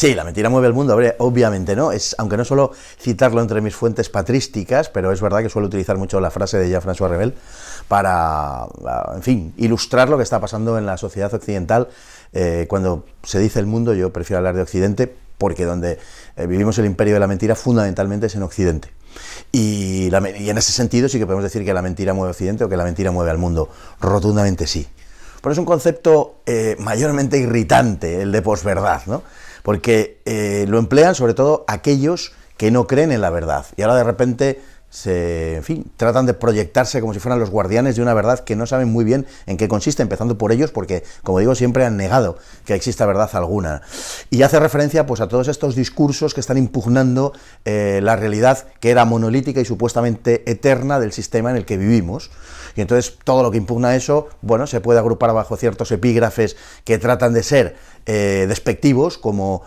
Sí, la mentira mueve el mundo, obviamente, ¿no? Aunque no suelo citarlo entre mis fuentes patrísticas, pero es verdad que suelo utilizar mucho la frase de Jean-François Revel para, en fin, ilustrar lo que está pasando en la sociedad occidental. Cuando se dice el mundo, yo prefiero hablar de Occidente, porque donde vivimos el imperio de la mentira fundamentalmente es en Occidente. Y en ese sentido sí que podemos decir que la mentira mueve a Occidente o que la mentira mueve al mundo. Rotundamente sí. Pero es un concepto mayormente irritante, el de posverdad, ¿no? Porque lo emplean sobre todo aquellos que no creen en la verdad. Y ahora de repente en fin, tratan de proyectarse como si fueran los guardianes de una verdad que no saben muy bien en qué consiste, empezando por ellos, porque, como digo, siempre han negado que exista verdad alguna. Y hace referencia pues a todos estos discursos que están impugnando la realidad que era monolítica y supuestamente eterna del sistema en el que vivimos. Y entonces todo lo que impugna eso, bueno, se puede agrupar bajo ciertos epígrafes que tratan de ser despectivos, como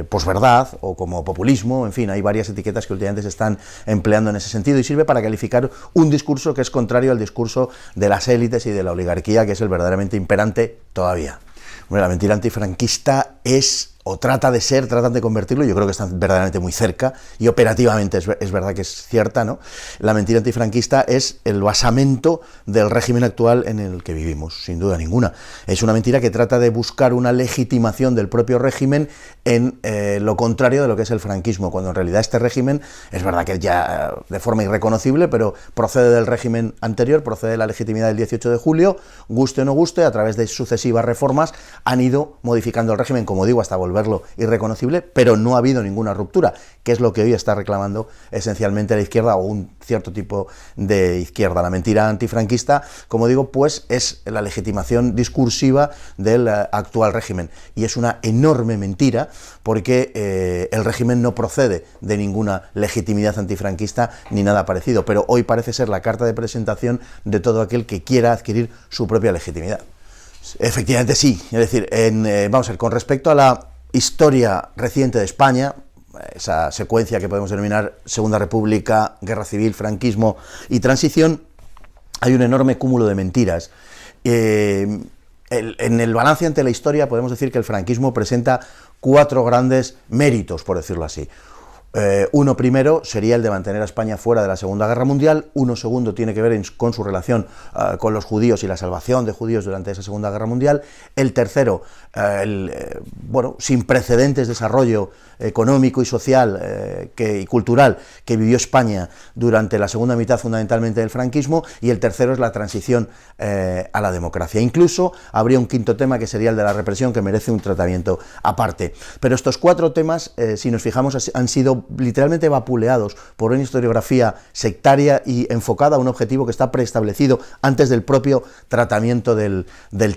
posverdad o como populismo. En fin, hay varias etiquetas que últimamente se están empleando en ese sentido y sirve para calificar un discurso que es contrario al discurso de las élites y de la oligarquía, que es el verdaderamente imperante todavía. Bueno, la mentira antifranquista es, o tratan de convertirlo, yo creo que están verdaderamente muy cerca, y operativamente es verdad que es cierta, ¿no? La mentira antifranquista es el basamento del régimen actual en el que vivimos, sin duda ninguna. Es una mentira que trata de buscar una legitimación del propio régimen en lo contrario de lo que es el franquismo, cuando en realidad este régimen, es verdad que ya de forma irreconocible, pero procede del régimen anterior, procede de la legitimidad del 18 de julio, guste o no guste, a través de sucesivas reformas, han ido modificando el régimen, como digo, hasta volverlo irreconocible, pero no ha habido ninguna ruptura, que es lo que hoy está reclamando esencialmente la izquierda o un cierto tipo de izquierda. La mentira antifranquista, como digo, pues es la legitimación discursiva del actual régimen, y es una enorme mentira porque el régimen no procede de ninguna legitimidad antifranquista ni nada parecido, pero hoy parece ser la carta de presentación de todo aquel que quiera adquirir su propia legitimidad. Efectivamente sí, es decir, vamos a ver, con respecto a la historia reciente de España, esa secuencia que podemos denominar Segunda República, Guerra Civil, Franquismo y Transición, hay un enorme cúmulo de mentiras. En el balance ante la historia podemos decir que el franquismo presenta 4 grandes méritos, por decirlo así. Uno primero sería el de mantener a España fuera de la Segunda Guerra Mundial, uno segundo tiene que ver con su relación con los judíos y la salvación de judíos durante esa Segunda Guerra Mundial, el tercero, bueno, sin precedentes desarrollo económico y social y cultural que vivió España durante la segunda mitad fundamentalmente del franquismo, y el tercero es la transición a la democracia. Incluso habría un quinto tema que sería el de la represión, que merece un tratamiento aparte. Pero estos 4 temas, si nos fijamos, han sido literalmente vapuleados por una historiografía sectaria y enfocada a un objetivo que está preestablecido antes del propio tratamiento del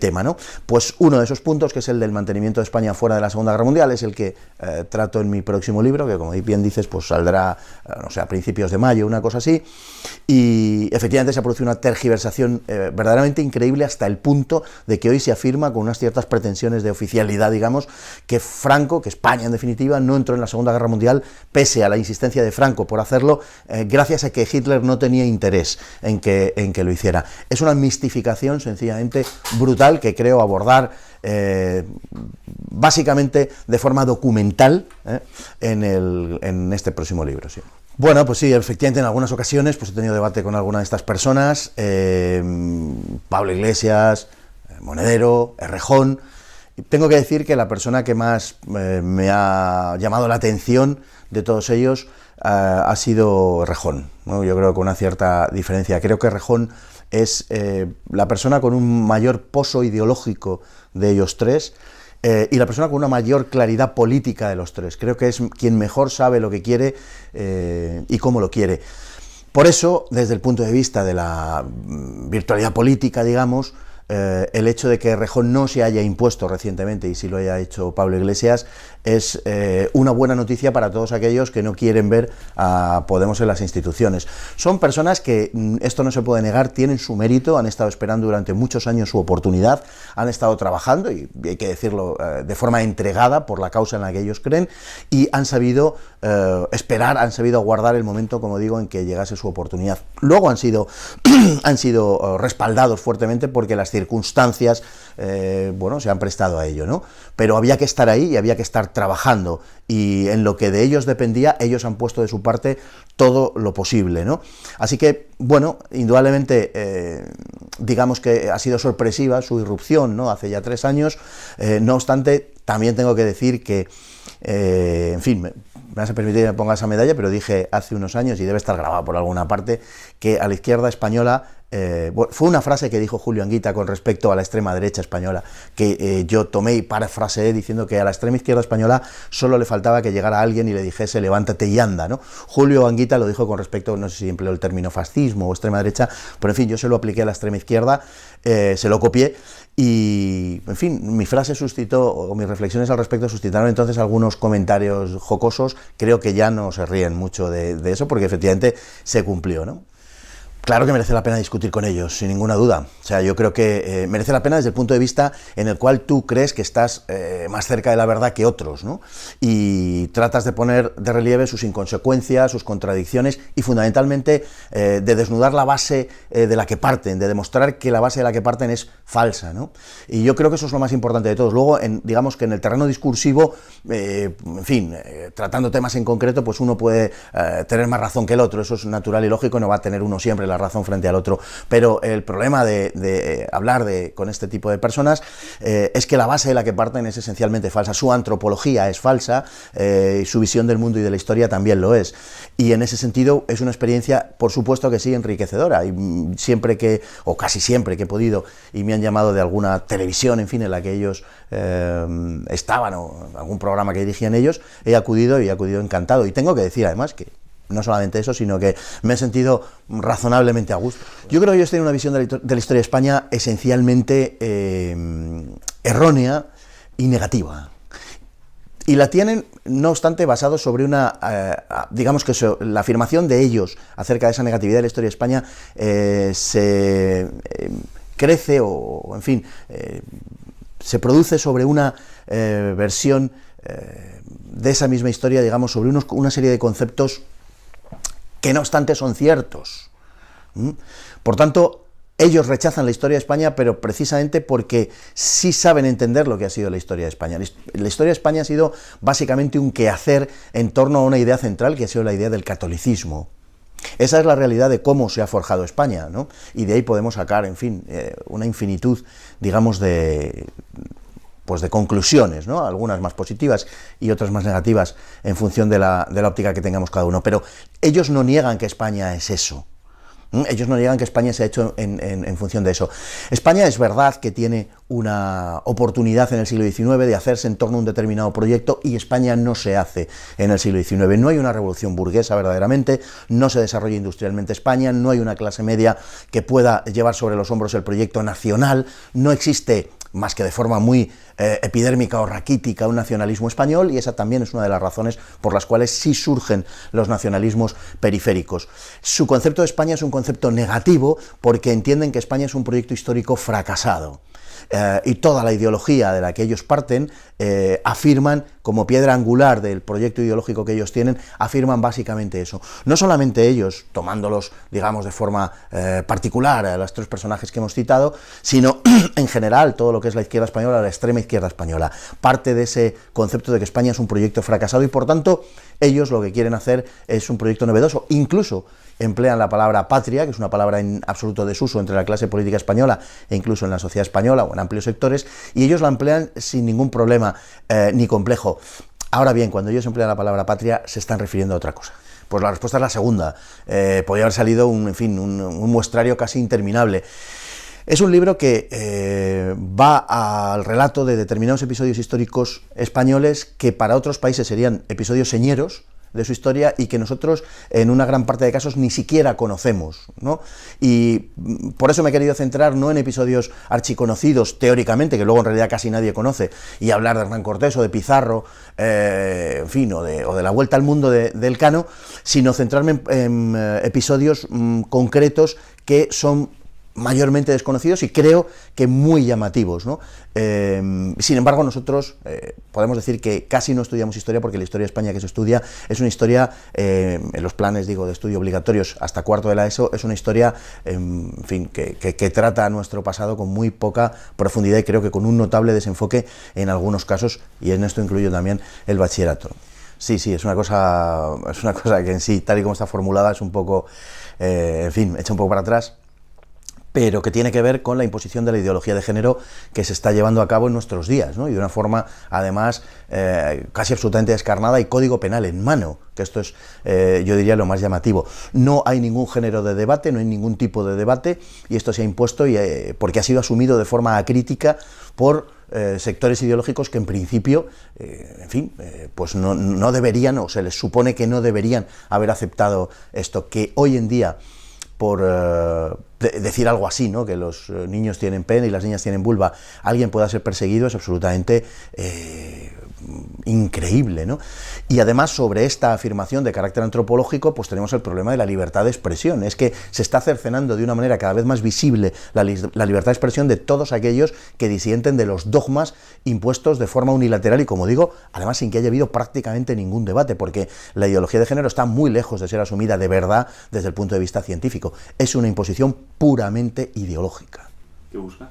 tema, ¿no? Pues uno de esos puntos, que es el del mantenimiento de España fuera de la Segunda Guerra Mundial, es el que trato en mi próximo libro, que como bien dices, pues saldrá, no sé, a principios de mayo, una cosa así, y efectivamente se ha producido una tergiversación verdaderamente increíble, hasta el punto de que hoy se afirma con unas ciertas pretensiones de oficialidad, digamos, que Franco, que España en definitiva, no entró en la Segunda Guerra Mundial pese a la insistencia de Franco por hacerlo, gracias a que Hitler no tenía interés en que lo hiciera. Es una mistificación sencillamente brutal que creo abordar básicamente de forma documental en este próximo libro, sí. Bueno, pues sí, efectivamente en algunas ocasiones pues he tenido debate con alguna de estas personas, Pablo Iglesias, Monedero, Errejón. Tengo que decir que la persona que más me ha llamado la atención de todos ellos ha sido Errejón, ¿no? Yo creo que con una cierta diferencia. Creo que Errejón es la persona con un mayor poso ideológico de ellos tres, y la persona con una mayor claridad política de los tres. Creo que es quien mejor sabe lo que quiere y cómo lo quiere. Por eso, desde el punto de vista de la virtualidad política, digamos, el hecho de que Errejón no se haya impuesto recientemente, y sí lo haya hecho Pablo Iglesias, es una buena noticia para todos aquellos que no quieren ver a Podemos en las instituciones. Son personas que, esto no se puede negar, tienen su mérito, han estado esperando durante muchos años su oportunidad, han estado trabajando, y hay que decirlo, de forma entregada por la causa en la que ellos creen, y han sabido esperar, han sabido aguardar el momento, como digo, en que llegase su oportunidad. Luego han sido respaldados fuertemente porque las circunstancias, bueno, se han prestado a ello, ¿no? Pero había que estar ahí y había que estar trabajando, y en lo que de ellos dependía, ellos han puesto de su parte todo lo posible, ¿no? Así que, bueno, indudablemente, digamos que ha sido sorpresiva su irrupción, ¿no? Hace ya 3 años, no obstante, también tengo que decir que, en fin, me vas a permitir que me ponga esa medalla, pero dije hace unos años, y debe estar grabado por alguna parte, que a la izquierda española, bueno, fue una frase que dijo Julio Anguita con respecto a la extrema derecha española, que yo tomé y parafraseé diciendo que a la extrema izquierda española solo le faltaba que llegara alguien y le dijese levántate y anda, ¿no? Julio Anguita lo dijo con respecto, no sé si empleó el término fascismo o extrema derecha, pero en fin, yo se lo apliqué a la extrema izquierda, se lo copié, y, en fin, mi frase suscitó, o mis reflexiones al respecto suscitaron entonces algunos comentarios jocosos. Creo que ya no se ríen mucho de eso, porque efectivamente se cumplió, ¿no? Claro que merece la pena discutir con ellos, sin ninguna duda. O sea, yo creo que merece la pena desde el punto de vista en el cual tú crees que estás más cerca de la verdad que otros, ¿no? Y tratas de poner de relieve sus inconsecuencias, sus contradicciones, y fundamentalmente de desnudar la base de la que parten, de demostrar que la base de la que parten es falsa, ¿no? Y yo creo que eso es lo más importante de todos. Luego, digamos que en el terreno discursivo, en fin, tratando temas en concreto, pues uno puede tener más razón que el otro. Eso es natural y lógico, no va a tener uno siempre la razón frente al otro, pero el problema de hablar con este tipo de personas es que la base de la que parten es esencialmente falsa. Su antropología es falsa, su visión del mundo y de la historia también lo es, y en ese sentido es una experiencia, por supuesto que sí, enriquecedora, y siempre que, o casi siempre que he podido, y me han llamado de alguna televisión, en fin, en la que ellos estaban, o algún programa que dirigían ellos, he acudido encantado, y tengo que decir además que no solamente eso, sino que me he sentido razonablemente a gusto. Yo creo que ellos tienen una visión de la historia de España esencialmente errónea y negativa. Y la tienen, no obstante, basado sobre una, digamos que la afirmación de ellos acerca de esa negatividad de la historia de España se crece, o en fin, se produce sobre una versión de esa misma historia, digamos, sobre una serie de conceptos que no obstante son ciertos. Por tanto, ellos rechazan la historia de España, pero precisamente porque sí saben entender lo que ha sido la historia de España. La historia de España ha sido básicamente un quehacer en torno a una idea central, que ha sido la idea del catolicismo. Esa es la realidad de cómo se ha forjado España, ¿no? Y de ahí podemos sacar, en fin, una infinitud, digamos, de conclusiones, ¿no? Algunas más positivas y otras más negativas en función de la óptica que tengamos cada uno. Pero ellos no niegan que España es eso. Ellos no niegan que España se ha hecho en función de eso. España es verdad que tiene una oportunidad en el siglo XIX de hacerse en torno a un determinado proyecto, y España no se hace en el siglo XIX. No hay una revolución burguesa verdaderamente, no se desarrolla industrialmente España, no hay una clase media que pueda llevar sobre los hombros el proyecto nacional, no existe, más que de forma muy epidérmica o raquítica, un nacionalismo español, y esa también es una de las razones por las cuales sí surgen los nacionalismos periféricos. Su concepto de España es un concepto negativo, porque entienden que España es un proyecto histórico fracasado. Y toda la ideología de la que ellos parten afirman, como piedra angular del proyecto ideológico que ellos tienen, afirman básicamente eso. No solamente ellos, tomándolos, digamos, de forma particular a los 3 personajes que hemos citado, sino en general todo lo que es la izquierda española, la extrema izquierda española. Parte de ese concepto de que España es un proyecto fracasado, y por tanto ellos lo que quieren hacer es un proyecto novedoso. Incluso emplean la palabra patria, que es una palabra en absoluto desuso entre la clase política española e incluso en la sociedad española o en amplios sectores, y ellos la emplean sin ningún problema ni complejo. Ahora bien, cuando ellos emplean la palabra patria, se están refiriendo a otra cosa. Pues la respuesta es la segunda. Podría haber salido un muestrario casi interminable. Es un libro que va al relato de determinados episodios históricos españoles que para otros países serían episodios señeros de su historia, y que nosotros en una gran parte de casos ni siquiera conocemos, ¿no? Y por eso me he querido centrar no en episodios archiconocidos teóricamente, que luego en realidad casi nadie conoce, y hablar de Hernán Cortés o de Pizarro, en fin, o de la vuelta al mundo de Elcano, sino centrarme en episodios concretos que son mayormente desconocidos y creo que muy llamativos, ¿no? Sin embargo, nosotros podemos decir que casi no estudiamos historia, porque la historia de España que se estudia es una historia, en los planes, digo, de estudio obligatorios hasta cuarto de la ESO, es una historia, en fin, que trata a nuestro pasado con muy poca profundidad y creo que con un notable desenfoque en algunos casos, y en esto incluyo también el bachillerato. Sí, es una cosa que en sí, tal y como está formulada, es un poco, en fin, echa un poco para atrás, pero que tiene que ver con la imposición de la ideología de género que se está llevando a cabo en nuestros días, ¿no? Y de una forma, además, casi absolutamente descarnada y código penal en mano, que esto es, yo diría, lo más llamativo. No hay ningún género de debate, no hay ningún tipo de debate, y esto se ha impuesto porque ha sido asumido de forma acrítica por sectores ideológicos que en principio, en fin, pues no deberían, o se les supone que no deberían haber aceptado esto, que hoy en día, por decir algo así, ¿no?, que los niños tienen pene y las niñas tienen vulva, alguien pueda ser perseguido, es absolutamente increíble, ¿no? Y además, sobre esta afirmación de carácter antropológico, pues tenemos el problema de la libertad de expresión. Es que se está cercenando de una manera cada vez más visible la libertad de expresión de todos aquellos que disienten de los dogmas impuestos de forma unilateral y, como digo, además sin que haya habido prácticamente ningún debate, porque la ideología de género está muy lejos de ser asumida de verdad desde el punto de vista científico. Es una imposición puramente ideológica. ¿Qué busca?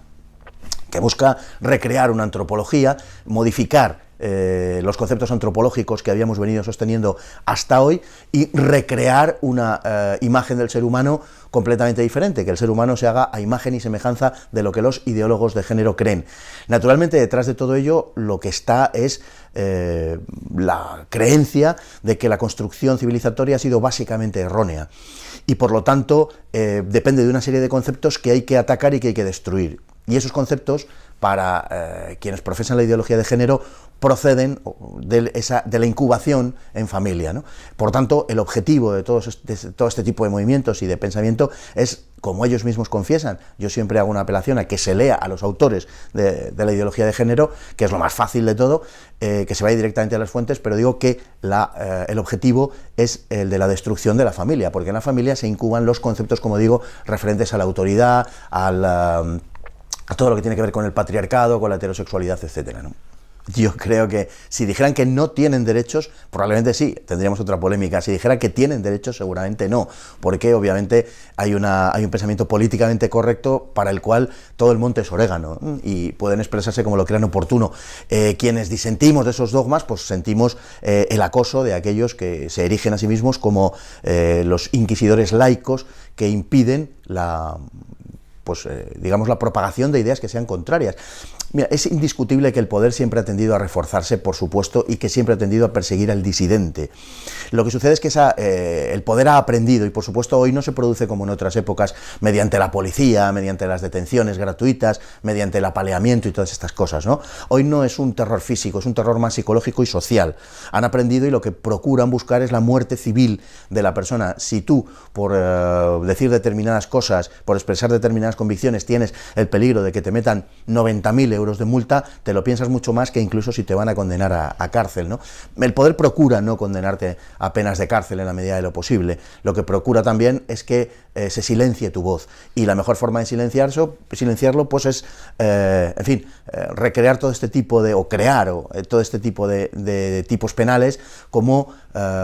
Que busca recrear una antropología, modificar los conceptos antropológicos que habíamos venido sosteniendo hasta hoy y recrear una imagen del ser humano completamente diferente, que el ser humano se haga a imagen y semejanza de lo que los ideólogos de género creen. Naturalmente, detrás de todo ello, lo que está es la creencia de que la construcción civilizatoria ha sido básicamente errónea y, por lo tanto, depende de una serie de conceptos que hay que atacar y que hay que destruir. Y esos conceptos, para quienes profesan la ideología de género, proceden de la incubación en familia, ¿no? Por tanto, el objetivo de todo este tipo de movimientos y de pensamiento es, como ellos mismos confiesan, yo siempre hago una apelación a que se lea a los autores de la ideología de género, que es lo más fácil de todo, que se vaya directamente a las fuentes, pero digo que el objetivo es el de la destrucción de la familia, porque en la familia se incuban los conceptos, como digo, referentes a la autoridad, a todo lo que tiene que ver con el patriarcado, con la heterosexualidad, etcétera, ¿no? Yo creo que si dijeran que no tienen derechos, probablemente sí, tendríamos otra polémica. Si dijeran que tienen derechos, seguramente no, porque obviamente hay un pensamiento políticamente correcto para el cual todo el monte es orégano, ¿no? Y pueden expresarse como lo crean oportuno. Quienes disentimos de esos dogmas, pues sentimos el acoso de aquellos que se erigen a sí mismos como los inquisidores laicos que impiden digamos, la propagación de ideas que sean contrarias. Mira, es indiscutible que el poder siempre ha tendido a reforzarse, por supuesto, y que siempre ha tendido a perseguir al disidente. Lo que sucede es que el poder ha aprendido, y por supuesto hoy no se produce como en otras épocas, mediante la policía, mediante las detenciones gratuitas, mediante el apaleamiento y todas estas cosas, ¿no? Hoy no es un terror físico, es un terror más psicológico y social. Han aprendido y lo que procuran buscar es la muerte civil de la persona. Si tú, por decir determinadas cosas, por expresar determinadas convicciones, tienes el peligro de que te metan 90.000 euros de multa, te lo piensas mucho más que incluso si te van a condenar a cárcel, ¿no? El poder procura no condenarte a penas de cárcel en la medida de lo posible. Lo que procura también es que se silencie tu voz, y la mejor forma de silenciarlo pues es, en fin, recrear todo este tipo crear todo este tipo de tipos penales, como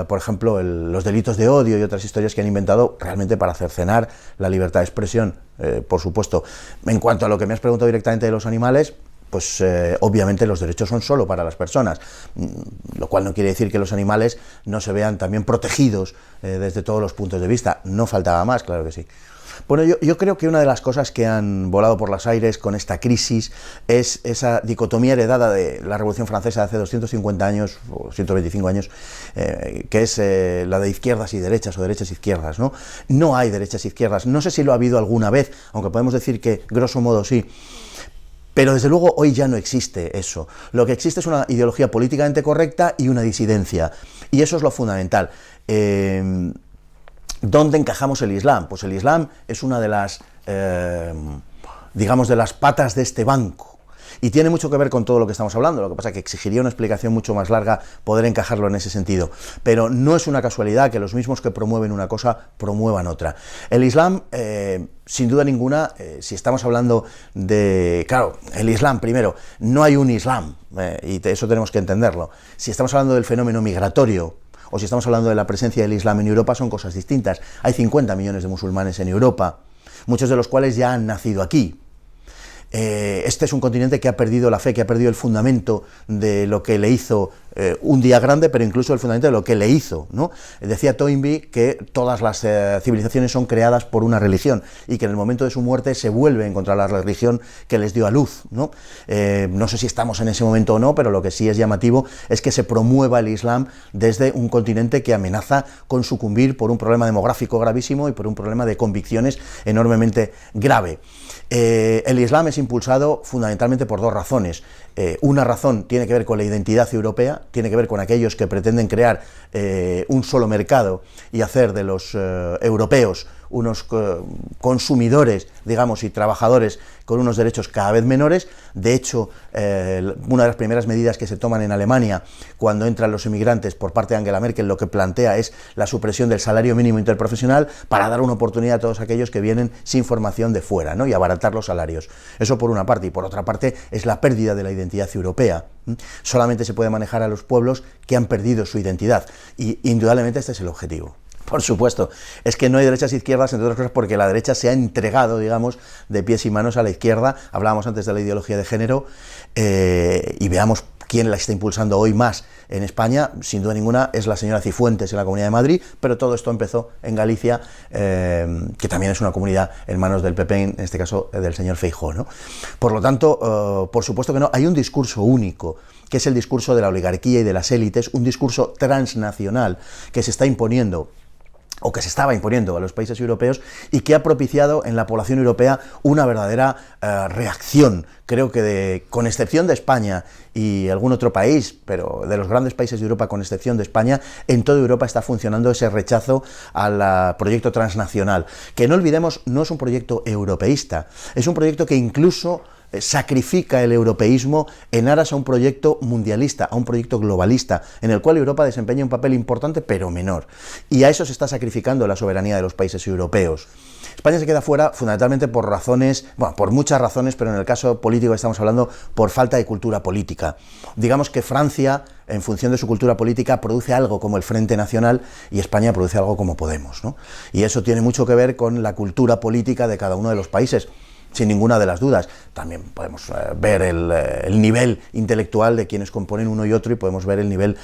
por ejemplo los delitos de odio y otras historias que han inventado realmente para cercenar la libertad de expresión, por supuesto. En cuanto a lo que me has preguntado directamente de los animales, pues obviamente los derechos son solo para las personas, lo cual no quiere decir que los animales no se vean también protegidos desde todos los puntos de vista. No faltaba más, claro que sí. Bueno, yo creo que una de las cosas que han volado por los aires con esta crisis es esa dicotomía heredada de la Revolución Francesa de hace 250 años, o 125 años, que es la de izquierdas y derechas, o derechas y izquierdas, ¿no? No hay derechas y izquierdas. No sé si lo ha habido alguna vez, aunque podemos decir que, grosso modo, sí. Pero desde luego hoy ya no existe eso. Lo que existe es una ideología políticamente correcta y una disidencia. Y eso es lo fundamental. ¿Dónde encajamos el Islam? Pues el Islam es una de las, digamos, de las patas de este banco. Y tiene mucho que ver con todo lo que estamos hablando, lo que pasa es que exigiría una explicación mucho más larga poder encajarlo en ese sentido. Pero no es una casualidad que los mismos que promueven una cosa promuevan otra. El Islam, sin duda ninguna, si estamos hablando de... Claro, el Islam, primero, no hay un Islam, y eso tenemos que entenderlo. Si estamos hablando del fenómeno migratorio, o si estamos hablando de la presencia del Islam en Europa, son cosas distintas. Hay 50 millones de musulmanes en Europa, muchos de los cuales ya han nacido aquí. Este es un continente que ha perdido la fe, que ha perdido el fundamento de lo que le hizo un día grande, pero incluso el fundamento de lo que le hizo, ¿no? Decía Toynbee que todas las civilizaciones son creadas por una religión y que en el momento de su muerte se vuelve a encontrar la religión que les dio a luz, ¿no? No sé si estamos en ese momento o no, pero lo que sí es llamativo es que se promueva el Islam desde un continente que amenaza con sucumbir por un problema demográfico gravísimo y por un problema de convicciones enormemente grave. El Islam es impulsado fundamentalmente por dos razones. Una razón tiene que ver con la identidad europea, tiene que ver con aquellos que pretenden crear un solo mercado y hacer de los europeos unos consumidores, digamos, y trabajadores con unos derechos cada vez menores. De hecho, una de las primeras medidas que se toman en Alemania cuando entran los inmigrantes por parte de Angela Merkel, lo que plantea es la supresión del salario mínimo interprofesional para dar una oportunidad a todos aquellos que vienen sin formación de fuera, ¿no? Y abaratar los salarios. Eso por una parte, y por otra parte es la pérdida de la identidad europea. Solamente se puede manejar a los pueblos que han perdido su identidad, y indudablemente este es el objetivo. Por supuesto, es que no hay derechas e izquierdas, entre otras cosas porque la derecha se ha entregado, digamos, de pies y manos a la izquierda. Hablábamos antes de la ideología de género, y veamos quién la está impulsando hoy más en España. Sin duda ninguna es la señora Cifuentes en la Comunidad de Madrid, pero todo esto empezó en Galicia, que también es una comunidad en manos del PP, en este caso del señor Feijóo, ¿no? Por lo tanto, por supuesto que no, hay un discurso único, que es el discurso de la oligarquía y de las élites, un discurso transnacional que se está imponiendo, o que se estaba imponiendo a los países europeos, y que ha propiciado en la población europea una verdadera reacción. Creo que con excepción de España y algún otro país, pero de los grandes países de Europa con excepción de España, en toda Europa está funcionando ese rechazo al proyecto transnacional, que no olvidemos no es un proyecto europeísta, es un proyecto que incluso sacrifica el europeísmo en aras a un proyecto mundialista, a un proyecto globalista, en el cual Europa desempeña un papel importante pero menor, y a eso se está sacrificando la soberanía de los países europeos. España se queda fuera fundamentalmente por razones, bueno, por muchas razones, pero en el caso político estamos hablando por falta de cultura política. Digamos que Francia, en función de su cultura política, produce algo como el Frente Nacional y España produce algo como Podemos, ¿no? Y eso tiene mucho que ver con la cultura política de cada uno de los países, sin ninguna de las dudas. También podemos ver el nivel intelectual de quienes componen uno y otro, y podemos ver el nivel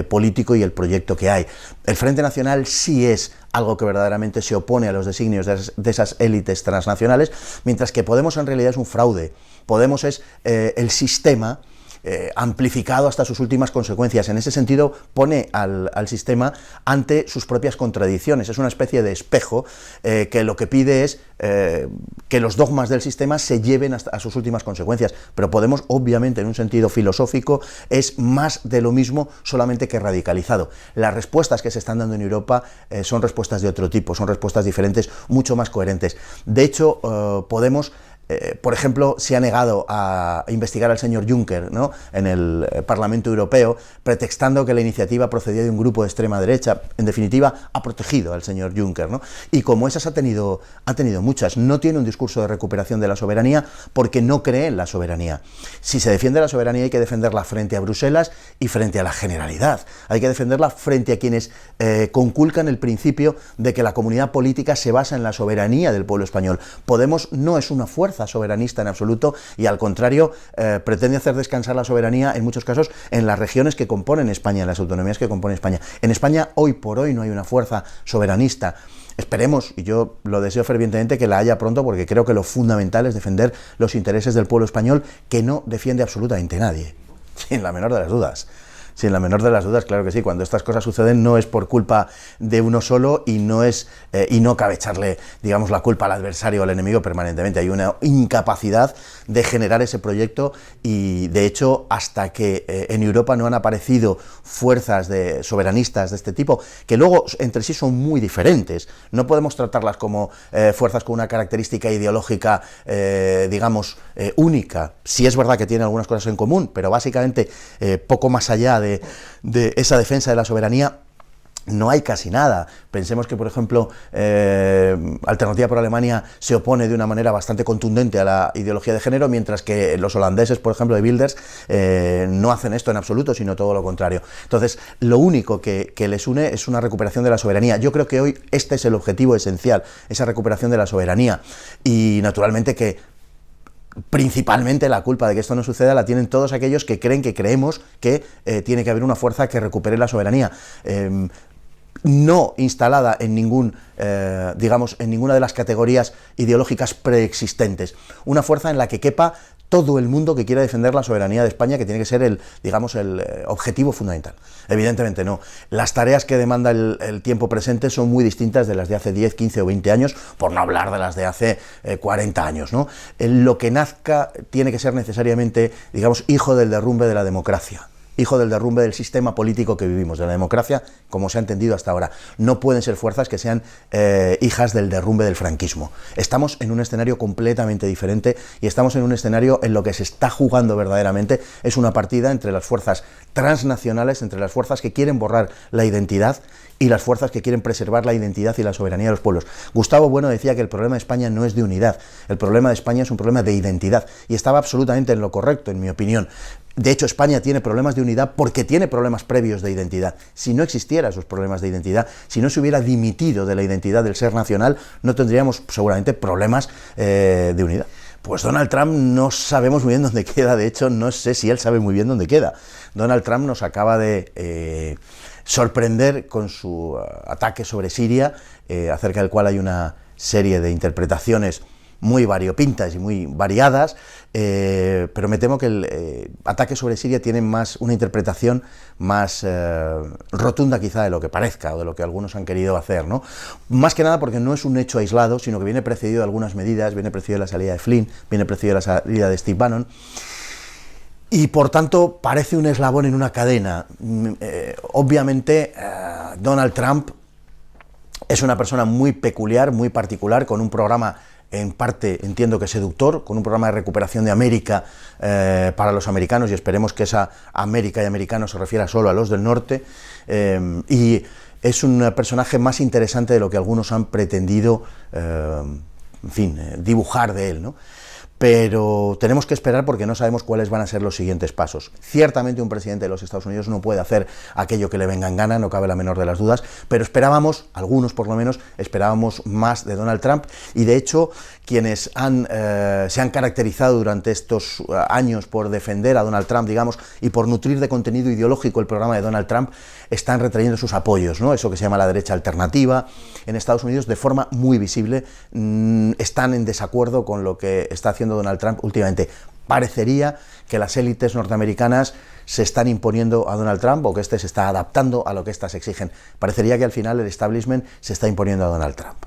político y el proyecto que hay. El Frente Nacional sí es algo que verdaderamente se opone a los designios de esas élites transnacionales, mientras que Podemos en realidad es un fraude. Podemos es el sistema amplificado hasta sus últimas consecuencias. En ese sentido pone al sistema ante sus propias contradicciones. Es una especie de espejo que lo que pide es que los dogmas del sistema se lleven hasta a sus últimas consecuencias. Pero Podemos, obviamente, en un sentido filosófico, es más de lo mismo, solamente que radicalizado. Las respuestas que se están dando en Europa son respuestas de otro tipo, son respuestas diferentes, mucho más coherentes. De hecho, Podemos, por ejemplo, se ha negado a investigar al señor Juncker, ¿no?, en el Parlamento Europeo, pretextando que la iniciativa procedía de un grupo de extrema derecha. En definitiva, ha protegido al señor Juncker, ¿no? Y como esas ha tenido muchas. No tiene un discurso de recuperación de la soberanía porque no cree en la soberanía. Si se defiende la soberanía hay que defenderla frente a Bruselas y frente a la Generalidad. Hay que defenderla frente a quienes conculcan el principio de que la comunidad política se basa en la soberanía del pueblo español. Podemos no es una fuerza soberanista en absoluto, y al contrario pretende hacer descansar la soberanía en muchos casos en las regiones que componen España, en las autonomías que componen España. En España hoy por hoy no hay una fuerza soberanista. Esperemos, y yo lo deseo fervientemente, que la haya pronto, porque creo que lo fundamental es defender los intereses del pueblo español, que no defiende absolutamente nadie, sin la menor de las dudas. sin la menor de las dudas, claro que sí. Cuando estas cosas suceden no es por culpa de uno solo y no cabe echarle, digamos, la culpa al adversario o al enemigo permanentemente. Hay una incapacidad de generar ese proyecto y, de hecho, hasta que en Europa no han aparecido fuerzas soberanistas de este tipo, que luego entre sí son muy diferentes, no podemos tratarlas como fuerzas con una característica ideológica, digamos, única. Sí es verdad que tienen algunas cosas en común, pero básicamente poco más allá de esa defensa de la soberanía no hay casi nada. Pensemos que, por ejemplo, Alternativa por Alemania se opone de una manera bastante contundente a la ideología de género, mientras que los holandeses, por ejemplo, de Wilders, no hacen esto en absoluto, sino todo lo contrario. Entonces, lo único que les une es una recuperación de la soberanía. Yo creo que hoy este es el objetivo esencial, esa recuperación de la soberanía. Y, naturalmente, que principalmente la culpa de que esto no suceda la tienen todos aquellos que creemos que tiene que haber una fuerza que recupere la soberanía. No instalada en digamos, en ninguna de las categorías ideológicas preexistentes. Una fuerza en la que quepa todo el mundo que quiera defender la soberanía de España, que tiene que ser digamos, el objetivo fundamental. Evidentemente no. Las tareas que demanda el tiempo presente son muy distintas de las de hace 10, 15 o 20 años, por no hablar de las de hace 40 años, ¿no? Lo que nazca tiene que ser necesariamente, digamos, hijo del derrumbe de la democracia, hijo del derrumbe del sistema político que vivimos, de la democracia, como se ha entendido hasta ahora. No pueden ser fuerzas que sean hijas del derrumbe del franquismo. Estamos en un escenario completamente diferente y estamos en un escenario en lo que se está jugando verdaderamente. Es una partida entre las fuerzas transnacionales, entre las fuerzas que quieren borrar la identidad y las fuerzas que quieren preservar la identidad y la soberanía de los pueblos. Gustavo Bueno decía que el problema de España no es de unidad, el problema de España es un problema de identidad, y estaba absolutamente en lo correcto, en mi opinión. De hecho, España tiene problemas de unidad porque tiene problemas previos de identidad. Si no existieran esos problemas de identidad, si no se hubiera dimitido de la identidad del ser nacional, no tendríamos seguramente problemas de unidad. Pues Donald Trump no sabemos muy bien dónde queda, de hecho no sé si él sabe muy bien dónde queda. Donald Trump nos acaba de sorprender con su ataque sobre Siria, acerca del cual hay una serie de interpretaciones muy variopintas y muy variadas, pero me temo que el ataque sobre Siria tiene una interpretación más rotunda quizá de lo que parezca o de lo que algunos han querido hacer, ¿no? Más que nada porque no es un hecho aislado, sino que viene precedido de algunas medidas, viene precedido de la salida de Flynn, viene precedido de la salida de Steve Bannon, y por tanto parece un eslabón en una cadena. Obviamente Donald Trump es una persona muy peculiar, muy particular, con un programa en parte, entiendo que seductor, con un programa de recuperación de América para los americanos, y esperemos que esa América y americanos se refiera solo a los del norte, y es un personaje más interesante de lo que algunos han pretendido, en fin, dibujar de él, ¿no? Pero tenemos que esperar porque no sabemos cuáles van a ser los siguientes pasos. Ciertamente un presidente de los Estados Unidos no puede hacer aquello que le venga en gana, no cabe la menor de las dudas, pero esperábamos, algunos por lo menos, esperábamos más de Donald Trump, y de hecho quienes se han caracterizado durante estos años por defender a Donald Trump, digamos, y por nutrir de contenido ideológico el programa de Donald Trump, están retrayendo sus apoyos, ¿no? Eso que se llama la derecha alternativa en Estados Unidos, de forma muy visible, están en desacuerdo con lo que está haciendo Donald Trump últimamente. Parecería que las élites norteamericanas se están imponiendo a Donald Trump, o que éste se está adaptando a lo que éstas exigen. Parecería que al final el establishment se está imponiendo a Donald Trump.